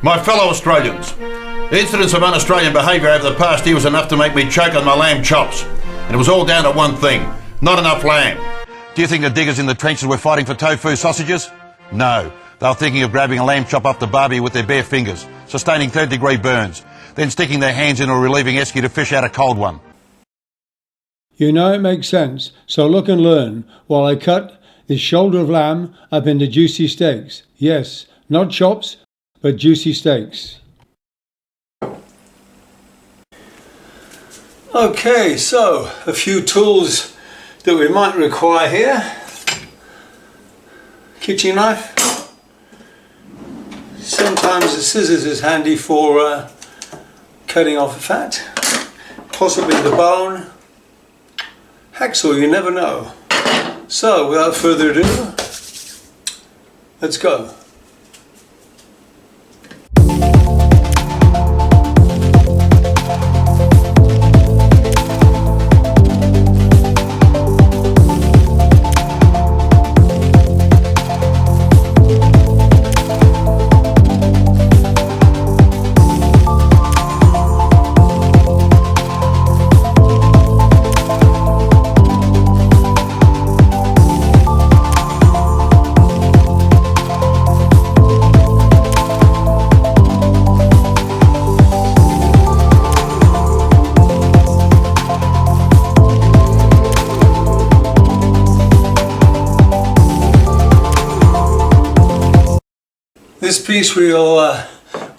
My fellow Australians, the incidents of un-Australian behaviour over the past year was enough to make me choke on my lamb chops. And it was all down to one thing: not enough lamb. Do you think the diggers in the trenches were fighting for tofu sausages? No. They were thinking of grabbing a lamb chop up the barbie with their bare fingers, sustaining third-degree burns, then sticking their hands into a relieving esky to fish out a cold one. You know it makes sense, so look and learn while I cut this shoulder of lamb up into juicy steaks. Yes, not chops, but juicy steaks. Okay, so a few tools that we might require here. Kitchen knife. Sometimes the scissors is handy for cutting off the fat. Possibly the bone. Hacksaw, you never know. So, without further ado, let's go. This piece we'll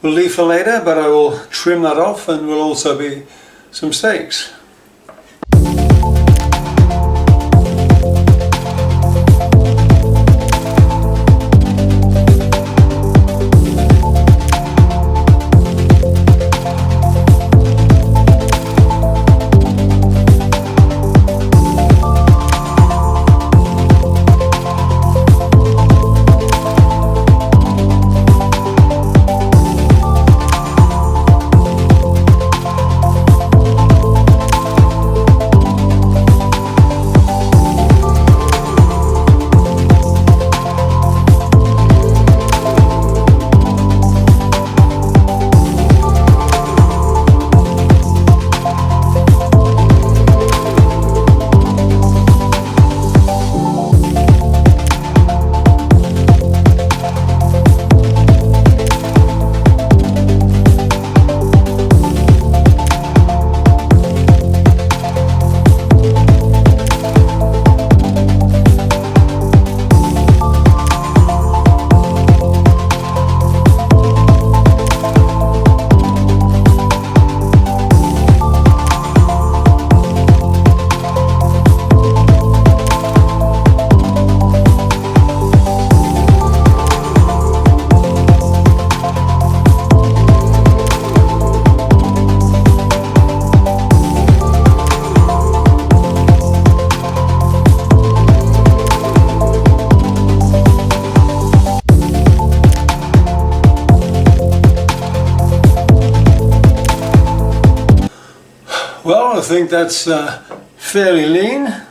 leave for later, but I will trim that off, and will also be some steaks. Well, I think that's fairly lean,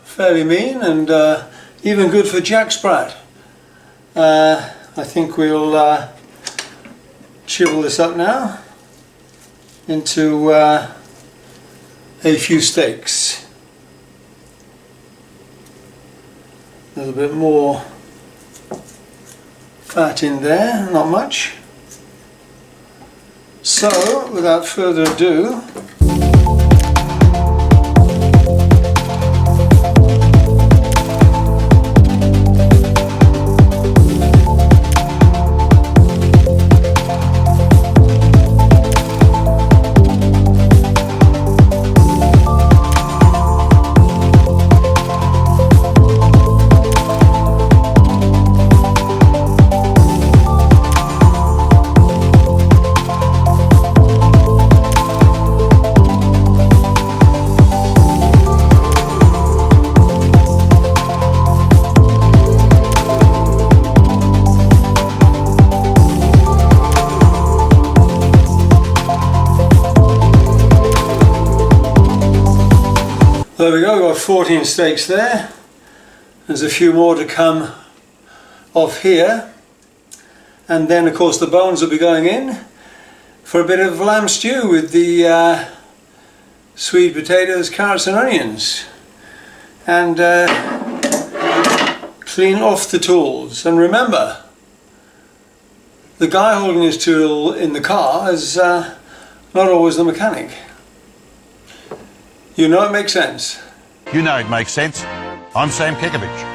fairly mean, and even good for jack sprat. I think we'll chivel this up now into a few steaks. A little bit more fat in there, not much. So, without further ado, there we go, we've got 14 steaks there. There's a few more to come off here. And then of course the bones will be going in for a bit of lamb stew with the sweet potatoes, carrots and onions. And clean off the tools. And remember, the guy holding his tool in the car is not always the mechanic. You know it makes sense. You know it makes sense. I'm Sam Kekovich.